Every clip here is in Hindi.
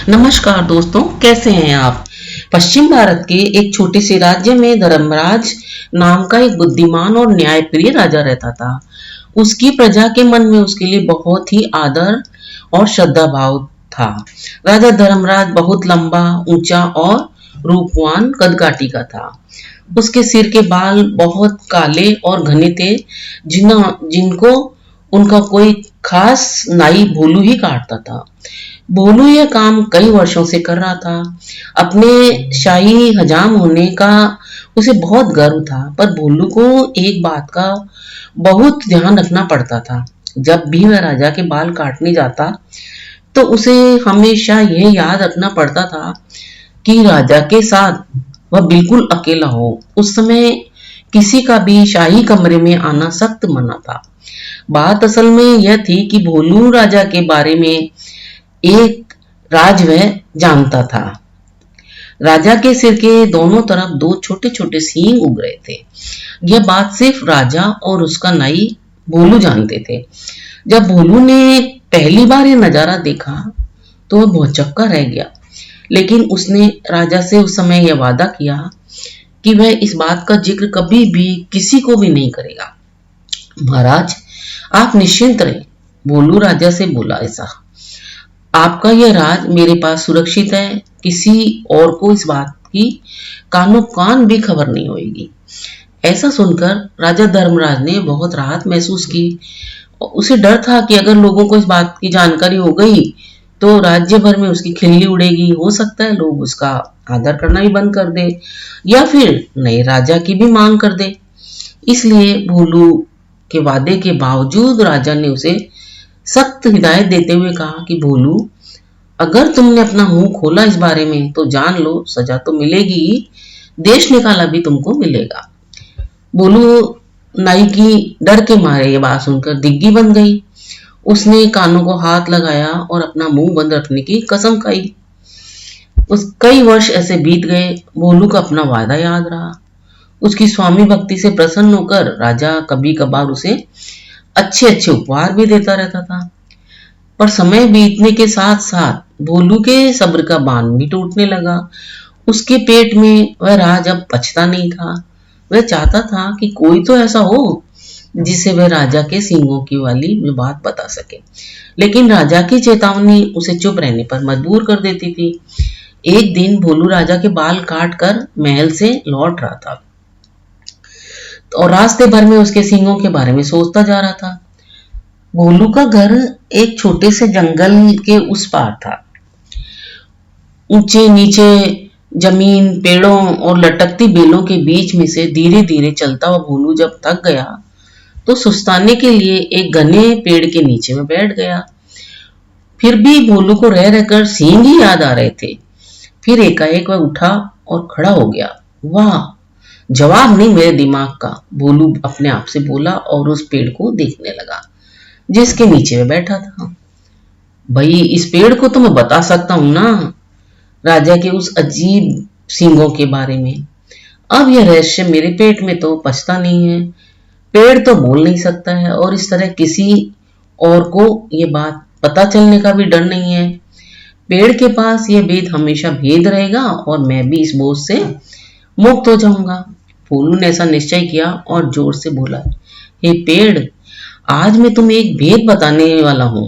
नमस्कार दोस्तों, कैसे हैं आप। पश्चिम भारत के एक छोटे से राज्य में धर्मराज नाम का एक बुद्धिमान और न्यायप्रिय राजा रहता था। उसकी प्रजा के मन में उसके लिए बहुत ही आदर और श्रद्धा भाव था। राजा धर्मराज बहुत लंबा, ऊंचा और रूपवान कदकाठी का था। उसके सिर के बाल बहुत काले और घने थे, जिनको उनका कोई खास नाई भोलू ही काटता था। भोलू यह काम कई वर्षों से कर रहा था। अपने शाही हजाम होने का उसे बहुत गर्व था, पर भोलू को एक बात का बहुत ध्यान रखना पड़ता था। जब भी वह राजा के बाल काटने जाता तो उसे हमेशा यह याद रखना पड़ता था कि राजा के साथ वह बिल्कुल अकेला हो। उस समय किसी का भी शाही कमरे में आना सख्त मना था। बात असल में यह थी कि भोलू राजा के बारे में एक राज वह जानता था। राजा के सिर के दोनों तरफ दो छोटे छोटे सींग उग रहे थे। यह बात सिर्फ राजा और उसका नाई भोलू जानते थे। जब भोलू ने पहली बार यह नजारा देखा तो वह बहुत चक्का रह गया, लेकिन उसने राजा से उस समय यह वादा किया कि वह इस बात का जिक्र कभी भी किसी को भी नहीं करेगा। महाराज, आप निश्चिंत रहे, भोलू राजा से बोला। ऐसा आपका यह राज मेरे पास सुरक्षित है, किसी और को इस बात की कानो कान भी खबर नहीं होगी। ऐसा सुनकर राजा धर्मराज ने बहुत राहत महसूस की। उसे डर था कि अगर लोगों को इस बात की जानकारी हो गई तो राज्य भर में उसकी खिल्ली उड़ेगी। हो सकता है लोग उसका आदर करना भी बंद कर दे या फिर नए राजा की भी मांग कर दे। इसलिए भोलू के वादे के बावजूद राजा ने उसे सख्त हिदायत देते हुए कहा कि भोलू, अगर तुमने अपना मुंह खोला इस बारे में तो जान लो सजा तो मिलेगी, देश निकाला भी तुमको मिलेगा। भोलू नाई की डर के मारे ये बात सुनकर दिग्गी बन गई। उसने कानों को हाथ लगाया और अपना मुंह बंद रखने की कसम खाई। उस कई वर्ष ऐसे बीत गए। भोलू का अपना वादा याद रहा। उसकी स्वामी भक्ति से प्रसन्न होकर राजा कभी कभार उसे अच्छे अच्छे उपहार भी देता रहता था। पर समय बीतने के साथ साथ भोलू के सब्र का बांध भी टूटने लगा। उसके पेट में वह राज अब पचता नहीं था। वह चाहता था कि कोई तो ऐसा हो जिसे वह राजा के सींगों की वाली बात बता सके, लेकिन राजा की चेतावनी उसे चुप रहने पर मजबूर कर देती थी। एक दिन भोलू राजा के बाल काट कर महल से लौट रहा था और रास्ते भर में उसके सींगों के बारे में सोचता जा रहा था। भोलू का घर एक छोटे से जंगल के उस पार था। ऊंचे नीचे जमीन, पेड़ों और लटकती बेलों के बीच में से धीरे धीरे चलता हुआ भोलू जब थक गया तो सुस्ताने के लिए एक घने पेड़ के नीचे में बैठ गया। फिर भी भोलू को रह रहकर सींग ही याद आ रहे थे। फिर एकाएक वह उठा और खड़ा हो गया। वाह, जवाब नहीं मेरे दिमाग का, भोलू अपने आप से बोला और उस पेड़ को देखने लगा जिसके नीचे में बैठा था। भाई, इस पेड़ को तो मैं बता सकता हूं ना, राजा के उस अजीब सींगों के बारे में। अब यह रहस्य मेरे पेट में तो पचता नहीं है। पेड़ तो बोल नहीं सकता है और इस तरह किसी और को यह बात पता चलने का भी डर नहीं है। पेड़ के पास यह भेद हमेशा भेद रहेगा और मैं भी इस बोझ से मुक्त हो जाऊंगा। भोलू ने ऐसा निश्चय किया और जोर से बोला, हे पेड़, आज मैं तुम्हें एक भेद बताने वाला हूं।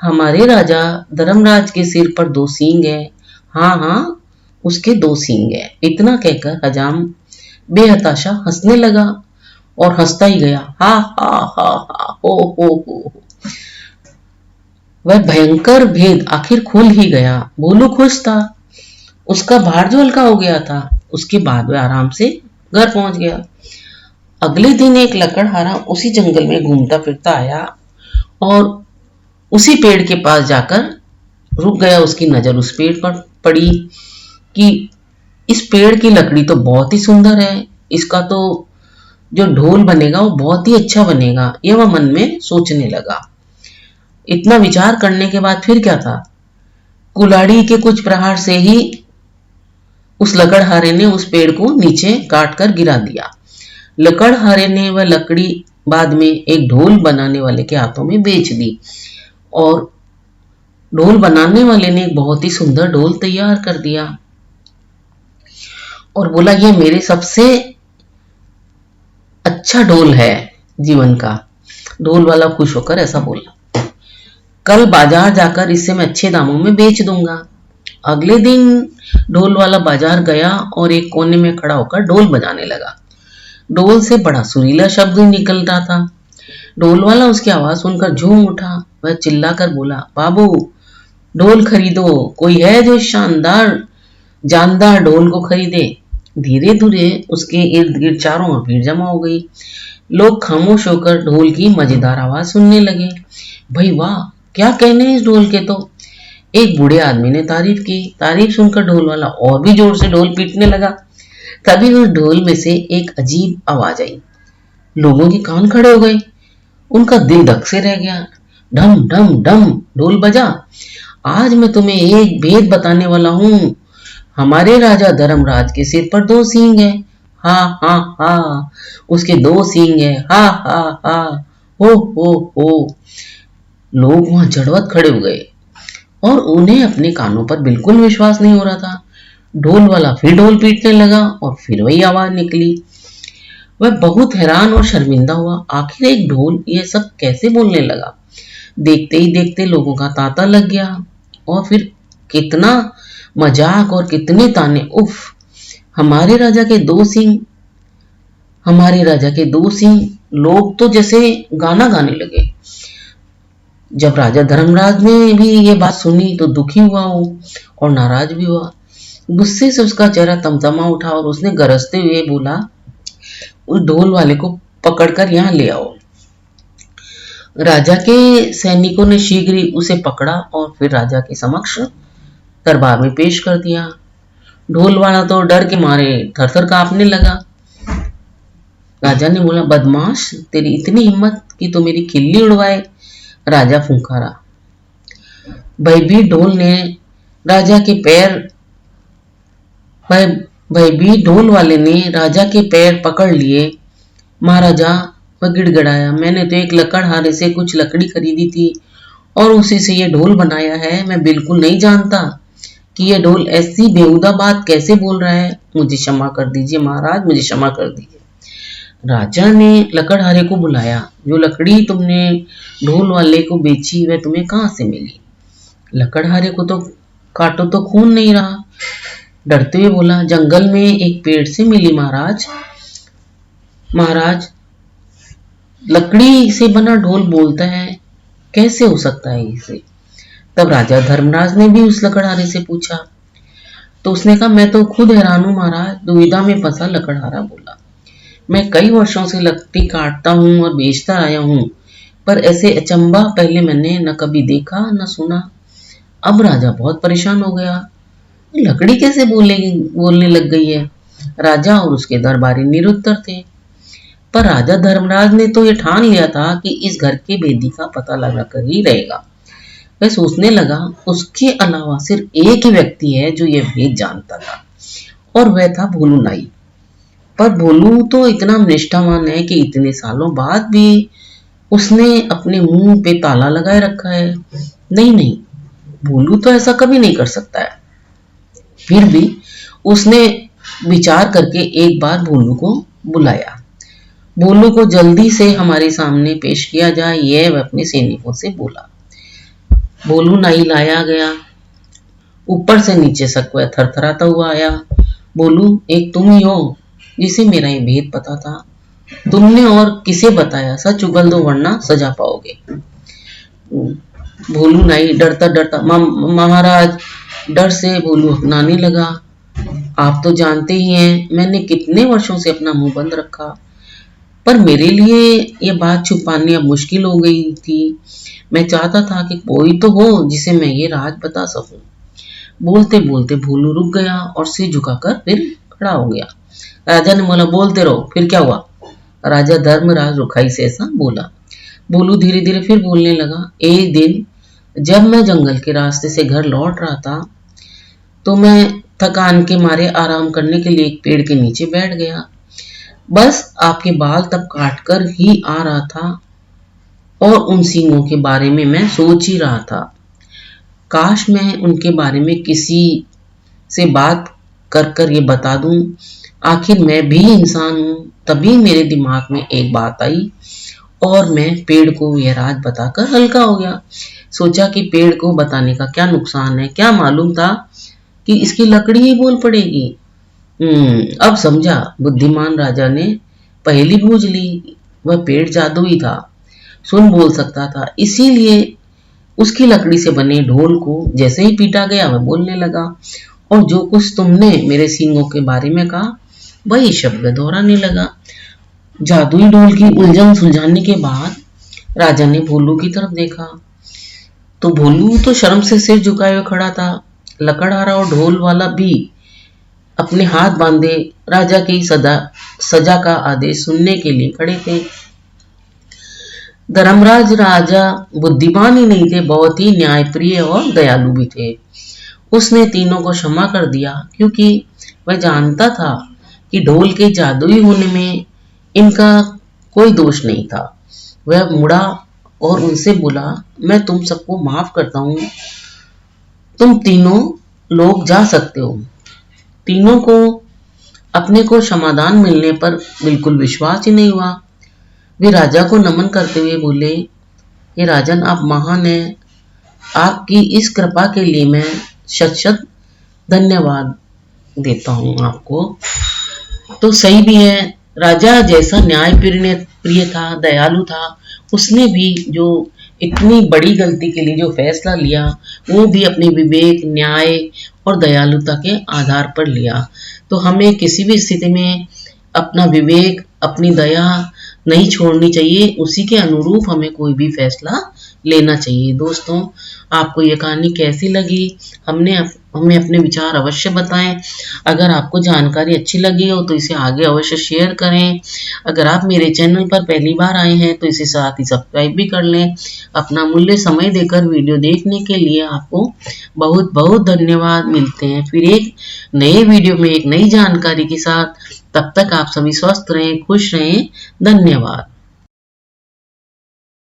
हमारे राजा धर्मराज के सिर पर दो सींग है। हाँ हाँ, उसके दो सींग है। इतना कहकर हजाम बेहताशा हंसने लगा और हंसता ही गया। हा हा हा हा, हो। वह भयंकर भेद आखिर खुल ही गया। भोलू खुश था। उसका भार जो हल्का हो गया था। उसके बाद वह आराम से घर पहुंच गया। अगले दिन एक लकड़हारा उसी जंगल में घूमता फिरता आया और उसी पेड़ के पास जाकर रुक गया। उसकी नजर उस पेड़ पर पड़ी कि इस पेड़ की लकड़ी तो बहुत ही सुंदर है। इसका तो जो ढोल बनेगा वो बहुत ही अच्छा बनेगा, यह वह मन में सोचने लगा। इतना विचार करने के बाद फिर क्या था, कुल्हाड़ी के कुछ प्रहार से ही उस लकड़हारे ने उस पेड़ को नीचे काट कर गिरा दिया। लकड़हारे ने वह लकड़ी बाद में एक ढोल बनाने वाले के हाथों में बेच दी और ढोल बनाने वाले ने एक बहुत ही सुंदर ढोल तैयार कर दिया और बोला, ये मेरे सबसे अच्छा ढोल है जीवन का। ढोल वाला खुश होकर ऐसा बोला, कल बाजार जाकर इसे मैं अच्छे दामों में बेच दूंगा। अगले दिन ढोल वाला बाजार गया और एक कोने में खड़ा होकर ढोल बजाने लगा। ढोल से बड़ा सुरीला शब्द निकल रहा था। ढोल वाला उसकी आवाज सुनकर झूम उठा। वह चिल्लाकर बोला, बाबू ढोल खरीदो, कोई है जो शानदार जानदार ढोल को खरीदे। धीरे धीरे उसके इर्द गिर्द चारों ओर भीड़ जमा हो गई। लोग खामोश होकर ढोल की मजेदार आवाज सुनने लगे। भाई वाह, क्या कहने हैं इस ढोल के तो। एक बूढ़े आदमी ने तारीफ की। तारीफ सुनकर ढोल वाला और भी जोर से ढोल पीटने लगा। तभी उस ढोल में से एक अजीब आवाज आई। लोगों के कान खड़े हो गए, उनका दिल धक से रह गया। ढम ढम ढम ढोल बजा। आज मैं तुम्हें एक भेद बताने वाला हूँ। हमारे राजा धर्मराज के सिर पर 2 सींग है। हा हा हा, उसके 2 सींग है। हा हा हा, हो। लोग वहां जड़वत खड़े हो गए और उन्हें अपने कानों पर बिल्कुल विश्वास नहीं हो रहा था। ढोल वाला फिर ढोल पीटने लगा और फिर वही आवाज निकली। वह बहुत हैरान और शर्मिंदा हुआ। आखिर एक ढोल ये सब कैसे बोलने लगा। देखते ही देखते लोगों का तांता लग गया और फिर कितना मजाक और कितने ताने। उफ, हमारे राजा के 2 सींग, हमारे राजा के 2 सींग। लोग तो जैसे गाना गाने लगे। जब राजा धर्मराज ने भी ये बात सुनी तो दुखी हुआ वो और नाराज भी हुआ। गुस्से से उसका चेहरा तमतमा उठा और उसने गरजते हुए बोला, उस ढोल वाले को पकड़कर यहाँ ले आओ। राजा के सैनिकों ने शीघ्र ही उसे पकड़ा और फिर राजा के समक्ष दरबार में पेश कर दिया। ढोल वाला तो डर के मारे थरथर कांपने लगा। राजा ने बोला, बदमाश, तेरी इतनी हिम्मत कि तो मेरी खिल्ली उड़वाए। राजा फुंकारा। भयभीत ढोल ने राजा के पैर भयभीत ढोल वाले ने राजा के पैर पकड़ लिए। महाराजा, वह गिड़गिड़ाया, मैंने तो एक लकड़हारे से कुछ लकड़ी खरीदी थी और उसी से ये ढोल बनाया है। मैं बिल्कुल नहीं जानता कि ये ढोल ऐसी बेहुदा बात कैसे बोल रहा है। मुझे क्षमा कर दीजिए महाराज, मुझे क्षमा कर दीजिए। राजा ने लकड़हारे को बुलाया। जो लकड़ी तुमने ढोल वाले को बेची वह तुम्हें कहाँ से मिली। लकड़हारे को तो काटो तो खून नहीं रहा। डरते हुए बोला, जंगल में एक पेड़ से मिली महाराज। महाराज, लकड़ी से बना ढोल बोलता है, कैसे हो सकता है इसे। तब राजा धर्मराज ने भी उस लकड़हारे से पूछा तो उसने कहा, मैं तो खुद हैरान हूं महाराज। दुविधा में फंसा लकड़हारा बोला, मैं कई वर्षों से लकड़ी काटता हूं और बेचता आया हूं, पर ऐसे अचंबा पहले मैंने न कभी देखा न सुना। अब राजा बहुत परेशान हो गया। लकड़ी कैसे बोलने लग गई है। राजा और उसके दरबारी निरुत्तर थे। पर राजा धर्मराज ने तो ये ठान लिया था कि इस घर के भेदी का पता लगा कर ही रहेगा। वह सोचने लगा, उसके अलावा सिर्फ एक ही व्यक्ति है जो यह भेद जानता था और वह था भोलू नाई। पर भोलू तो इतना निष्ठावान है कि इतने सालों बाद भी उसने अपने मुंह पे ताला लगाए रखा है। नहीं, भोलू तो ऐसा कभी नहीं कर सकता है। फिर भी उसने विचार करके एक बार भोलू को बुलाया। भोलू को जल्दी से हमारे सामने पेश किया जाए, यह वह अपने सैनिकों से बोला। भोलू नाई लाया गया। ऊपर से नीचे तक वह थरथराता हुआ आया। बोलू, एक तुम ही हो जिसे मेरा ये भेद पता था। तुमने और किसे बताया, सच उगल दो वरना सजा पाओगे। भोलू नाई डरता डरता, महाराज, डर से भोलू अपनाने लगा। आप तो जानते ही हैं मैंने कितने वर्षों से अपना मुंह बंद रखा, पर मेरे लिए ये बात छुपानी अब मुश्किल हो गई थी। मैं चाहता था कि कोई तो हो जिसे मैं ये राज बता सकूं। बोलते बोलते भोलू रुक गया और सिर झुकाकर फिर खड़ा हो गया। राजा ने बोला, बोलते रहो, फिर क्या हुआ। राजा धर्मराज रुखाई से ऐसा बोला। भोलू धीरे धीरे फिर बोलने लगा, एक दिन जब मैं जंगल के रास्ते से घर लौट रहा था तो मैं थकान के मारे आराम करने के लिए एक पेड़ के नीचे बैठ गया। बस आपके बाल तब काट कर ही आ रहा था और उन सींगों के बारे में मैं सोच ही रहा था। काश मैं उनके बारे में किसी से बात कर ये बता दूं। आखिर मैं भी इंसान हूं। तभी मेरे दिमाग में एक बात आई और मैं पेड़ को यह राज बताकर हल्का हो गया। सोचा कि पेड़ को बताने का क्या नुकसान है, क्या मालूम था कि इसकी लकड़ी ही बोल पड़ेगी। अब समझा, बुद्धिमान राजा ने पहेली बूझ ली। वह पेड़ जादुई था, सुन बोल सकता था, इसीलिए उसकी लकड़ी से बने ढोल को जैसे ही पीटा गया वह बोलने लगा, और जो कुछ तुमने मेरे सींगों के बारे में कहा वही शब्द दोहराने लगा। जादुई ढोल की उलझन सुलझाने के बाद राजा ने भोलू की तरफ देखा तो भोलू तो शर्म से सिर झुकाए हुए खड़ा था। लकड़हारा और ढोल वाला भी अपने हाथ बांधे राजा की सजा का आदेश सुनने के लिए खड़े थे। धर्मराज राजा बुद्धिमान ही नहीं थे, बहुत ही न्यायप्रिय और दयालु भी थे। उसने तीनों को क्षमा कर दिया क्योंकि वह जानता था कि ढोल के जादुई होने में इनका कोई दोष नहीं था। वह मुड़ा और उनसे बोला, मैं तुम सबको माफ करता हूं, तुम तीनों लोग जा सकते हो। तीनों को अपने को क्षमादान मिलने पर बिल्कुल विश्वास ही नहीं हुआ। वे राजा को नमन करते हुए बोले, हे राजन, आप महान हैं। आपकी इस कृपा के लिए मैं शत शत धन्यवाद देता हूं आपको। तो सही भी है, राजा जैसा न्याय प्रिय था, दयालु था, उसने भी जो इतनी बड़ी गलती के लिए जो फैसला लिया वो भी अपने विवेक, न्याय और दयालुता के आधार पर लिया। तो हमें किसी भी स्थिति में अपना विवेक, अपनी दया नहीं छोड़नी चाहिए, उसी के अनुरूप हमें कोई भी फैसला लेना चाहिए। दोस्तों, आपको ये कहानी कैसी लगी हमें अपने विचार अवश्य बताएं। अगर आपको जानकारी अच्छी लगी हो तो इसे आगे अवश्य शेयर करें। अगर आप मेरे चैनल पर पहली बार आए हैं तो इसे साथ ही सब्सक्राइब भी कर लें। अपना मूल्य समय देकर वीडियो देखने के लिए आपको बहुत बहुत धन्यवाद। मिलते हैं फिर एक नए वीडियो में एक नई जानकारी के साथ। तब तक आप सभी स्वस्थ रहें, खुश रहें। धन्यवाद।